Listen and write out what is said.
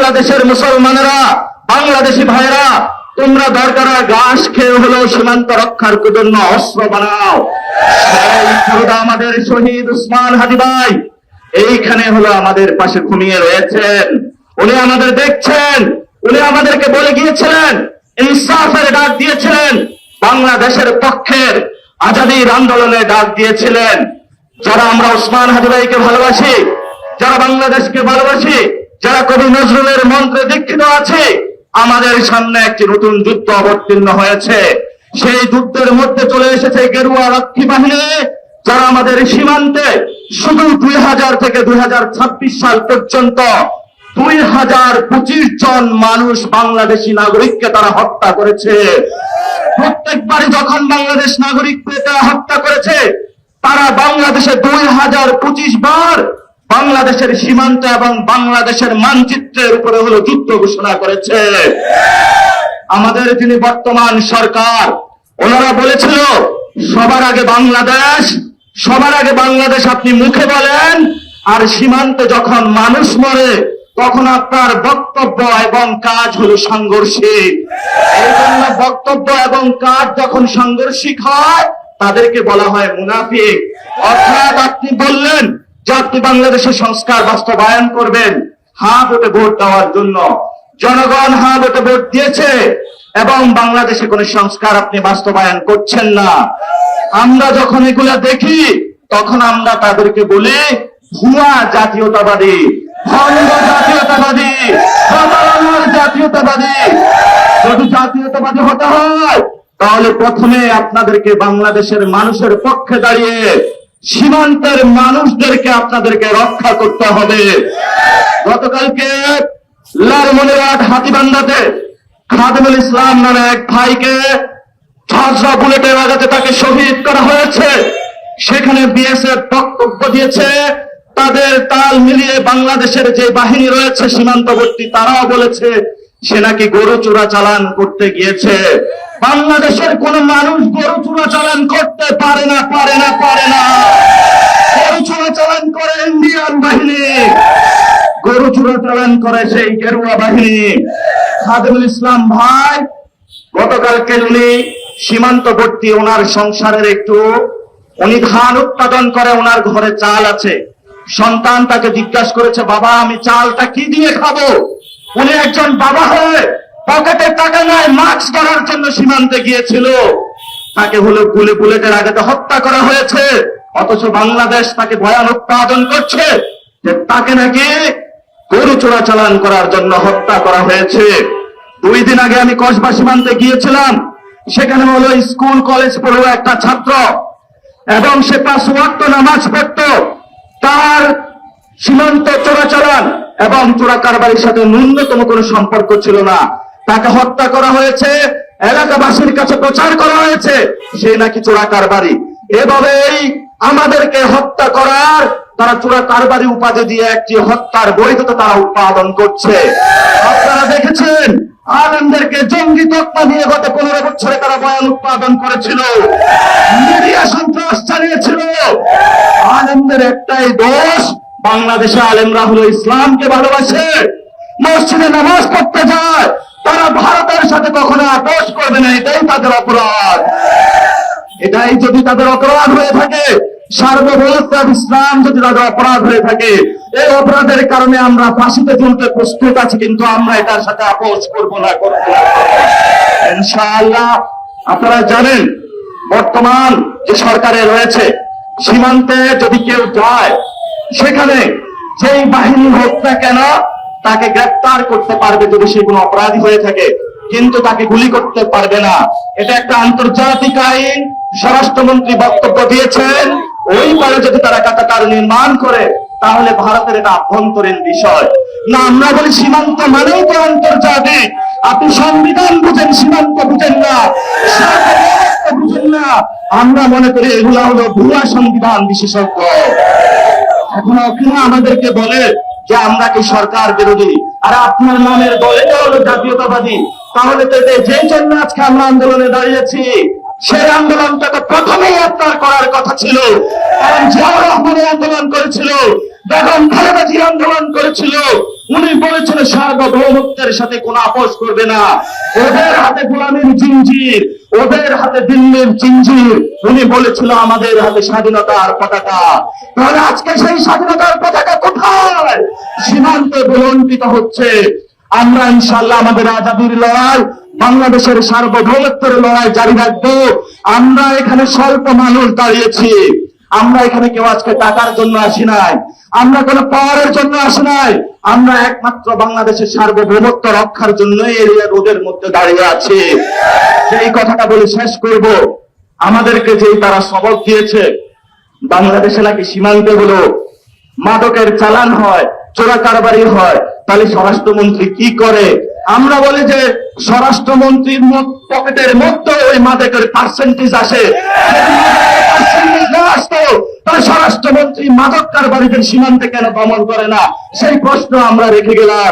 বাংলাদেশের মুসলমানেরা, বাংলাদেশি ভাইরা, তোমরা দরকার ঘাস খেয়ে হলেও সীমান্ত রক্ষার জন্য অস্ত্র বানাও। সেই খোদা আমাদের শহীদ উসমান হাদি ভাই এইখানে হলো আমাদের পাশে ঘুমিয়ে রয়েছেন। উনি আমাদের দেখছেন, উনি আমাদেরকে বলে গিয়েছিলেন, ইনসাফের ডাক দিয়েছিলেন, বাংলাদেশের পক্ষের আজাদীর আন্দোলনে ডাক দিয়েছিলেন। যারা আমরা উসমান হাদি ভাইকে ভালোবাসি, যারা বাংলাদেশকে ভালোবাসি, যারা কবি নজরুলের মন্ত্রে দীক্ষিত আছে, আমাদের সামনে একটি নতুন যুদ্ধ অবতীর্ণ হয়েছে। সেই যুদ্ধের মধ্যে চলে এসেছে গেরুয়া রক্ষী বাহিনী, যারা আমাদের সীমান্তে শুধু 2000 থেকে 2026 সাল পর্যন্ত 2025 জন মানুষ বাংলাদেশি নাগরিককে তারা হত্যা করেছে। প্রত্যেকবারই যখন বাংলাদেশ নাগরিককে তারা হত্যা করেছে, তারা বাংলাদেশে 2025 বার বাংলাদেশের সীমান্ত এবং বাংলাদেশের মানচিত্রের উপরে হলো যুদ্ধ ঘোষণা করেছে। আমাদের যিনি বর্তমান সরকার, ওনারা বলেছিল সবার আগে বাংলাদেশ, সবার আগে বাংলাদেশ আপনি মুখে বলেন, আর সীমান্তে যখন মানুষ মরে তখন আপনার বক্তব্য এবং কাজ হলো সাংঘর্ষিক। এই জন্য বক্তব্য এবং কাজ যখন সাংঘর্ষিক হয় তাদেরকে বলা হয় মুনাফিক। অর্থাৎ আপনি বললেন যে আপনি বাংলাদেশের সংস্কার বাস্তবায়ন করবেন হ্যাঁ ভোটে ভোট দেওয়ার জন্য, জনগণ হ্যাঁ ভোটে ভোট দিয়েছে, এবং বাংলাদেশে কোন সংস্কার আপনি বাস্তবায়ন করছেন না। আমরা যখন এগুলা দেখি তখন আমরা তাদেরকে বলি ভুয়া জাতীয়তাবাদী, ভণ্ড জাতীয়তাবাদী, জাতীয়তাবাদী। যদি জাতীয়তাবাদী হতে হয় তাহলে প্রথমে আপনাদেরকে বাংলাদেশের মানুষের পক্ষে দাঁড়িয়ে সীমান্তের মানুষদেরকে আপনাদেরকে রক্ষা করতে হবে। গতকালকে লালমনিরহাট হাতীবান্ধাতে খাদেমুল ইসলাম নামে এক ভাইকে ঝাঁঝরা বুলেটের আঘাতে তাকে শহীদ করা হয়েছে। সেখানে বিএসএফ বক্তব্য দিয়েছে, তাদের তাল মিলিয়ে বাংলাদেশের যে বাহিনী রয়েছে সীমান্তবর্তী তারাও বলেছে সে নাকি গরু চোরাচালান করতে গিয়েছে। বাংলাদেশের কোন মানুষ গরু চোরাচালান করতে পারে না, পারে না, পারে না। গরু চোরাচালান করে ইন্ডিয়ান বাহিনী, গরু চোরাচালান করে সেই গেরুয়া বাহিনী। খাদেমুল ইসলাম ভাই গতকালকে উনি সীমান্তবর্তী ওনার সংসারের একটু উনি ধান উৎপাদন করে, ওনার ঘরে চাল আছে। সন্তান তাকে জিজ্ঞাসা করেছে, বাবা আমি চালটা কি দিয়ে খাবো? উনি একজন বাবা হয়ে পকেটে টাকা নাই, মাস্ক ধরার জন্য সীমান্তে গিয়েছিল। তাকে হলো বুলেটের আঘাতে হত্যা করা হয়েছে। অথচ বাংলাদেশ তাকে ভয়ানক উৎপাদন করছে যে তাকে নাকি গরু চোরাচালান করার জন্য হত্যা করা হয়েছে। 2 দিন আগে আমি কসবা সীমান্তে গিয়েছিলাম। সেখানে হলো স্কুল কলেজ পড়ুয়া একটা ছাত্র, এবং সে 5 ওয়াক্ত নামাজ পড়ত। তার সীমান্ত চোরাচালান এবং চোরা কারবারির সাথে ন্যূনতম কোনো সম্পর্ক ছিল না। তাকে হত্যা করা হয়েছে, এলাকাবাসীর কাছে প্রচার করা হয়েছে সে নাকি চোরা কারবারি। এভাবেই আমাদেরকে হত্যা করার, তারা চোরা কারবারি উপাধি দিয়ে একটি হত্যার বৈধতা তারা উৎপাদন করছে। আপনারা দেখেছেন আলেমদেরকে জঙ্গি তকমা দিয়ে গত 15 বছরে তারা বয়ান উৎপাদন করেছিল, মিডিয়া সন্ত্রাস চালিয়েছিল। আলেমদের একটাই দোষ, বাংলাদেশে আলেমরা হলো ইসলামকে ভালোবাসে, মসজিদে নামাজ পড়তে যায়, তারা ভারতের সাথে কখনো আপোষ করবে না। এটাই তাদের অপরাধ। এটাই যদি তাদের অপরাধ হয়ে থাকে, সার্বভৌমত্ব ইসলাম যদি তাদের অপরাধ হয়ে থাকে, এই অপরাধের কারণে আমরা ফাঁসিতে ঝুলতে প্রস্তুত আছি, কিন্তু আমরা এটার সাথে আপোষ করব না, করব না ইনশাআল্লাহ। আপনারা জানেন বর্তমান যে সরকারে রয়েছে, সীমান্তে যদি কেউ যায় সেখানে যেই বাহিনী হোক না কেন তাকে গ্রেফতার করতে পারবে যদি সে কোনো অপরাধী হয়ে থাকে, কিন্তু তাকে গুলি করতে পারবে না। এটা একটা আন্তর্জাতিক আইন। স্বরাষ্ট্রমন্ত্রী বক্তব্য দিয়েছেন ওই পারে যদি তারা কাটাতার নির্মাণ করে তাহলে ভারতের এটা আভ্যন্তরীণ বিষয় না। আমরা বলি সীমান্ত মানেই তো আন্তর্জাতিক। আপনি সংবিধান বুঝেন, সীমান্ত বুঝেন না, বুঝেন না। আমরা মনে করি এগুলা হলো ভুয়া সংবিধান বিশেষজ্ঞ। এখন ওখানে আমাদেরকে বলে যে আমরা কি সরকার বিরোধী, আর আপনার নামের দলে হলো জাতীয়তাবাদী। তাহলে তো যে জন্য আজকে আমরা আন্দোলনে দাঁড়িয়েছি, সেই আন্দোলনটা তো প্রথমেই আপনার করার কথা ছিল। কারণ জিয়াউর রহমান আন্দোলন করেছিল, বেগম খালেদা জিয়া আন্দোলন করেছিল, উনি বলেছিল সার্বভৌমত্বের সাথে কোনো আপোষ করবে না। ওদের হাতে গোলামীর জিঞ্জির, ওদের হাতে দিল্লির জিঞ্জির, উনি বলেছিল আমাদের হাতে স্বাধীনতার পতাকা। তাহলে আজকে সেই স্বাধীনতার পতাকা কোথায়? সীমান্তে ভুলণ্ঠিত হচ্ছে। আমরা ইনশাআল্লাহ আমাদের আজাদির লড়াই, বাংলাদেশের সার্বভৌমত্বের লড়াই জারি রাখবো। আমরা এখানে স্বল্প মানুষ দাঁড়িয়েছি। আমরা এখানে কেউ আজকে টাকার জন্য আসি নাই, আমরা কোনো পাওয়ারের জন্য আসি নাই। আমরা একমাত্র বাংলাদেশের সার্বভৌমত্ব রক্ষার জন্য এই রোদের মধ্যে দাঁড়িয়ে আছি। সেই কথাটা বলে শেষ করব। আমাদেরকে যেই তারা সবক দিয়েছে, বাংলাদেশে নাকি সীমান্তে হলো মাদকের চালান হয়, চোরা কারবারি হয়, তাহলে স্বরাষ্ট্রমন্ত্রী কি করে? আমরা বলি যে স্বরাষ্ট্রমন্ত্রীর পকেটের মধ্যে ওই মাদকের পার্সেন্টেজ আসে। পার্সেন্টেজ না আসতো তাহলে স্বরাষ্ট্রমন্ত্রী মাদক কারবারিদের সীমান্তে কেন দমন করে না? সেই প্রশ্ন আমরা রেখে গেলাম।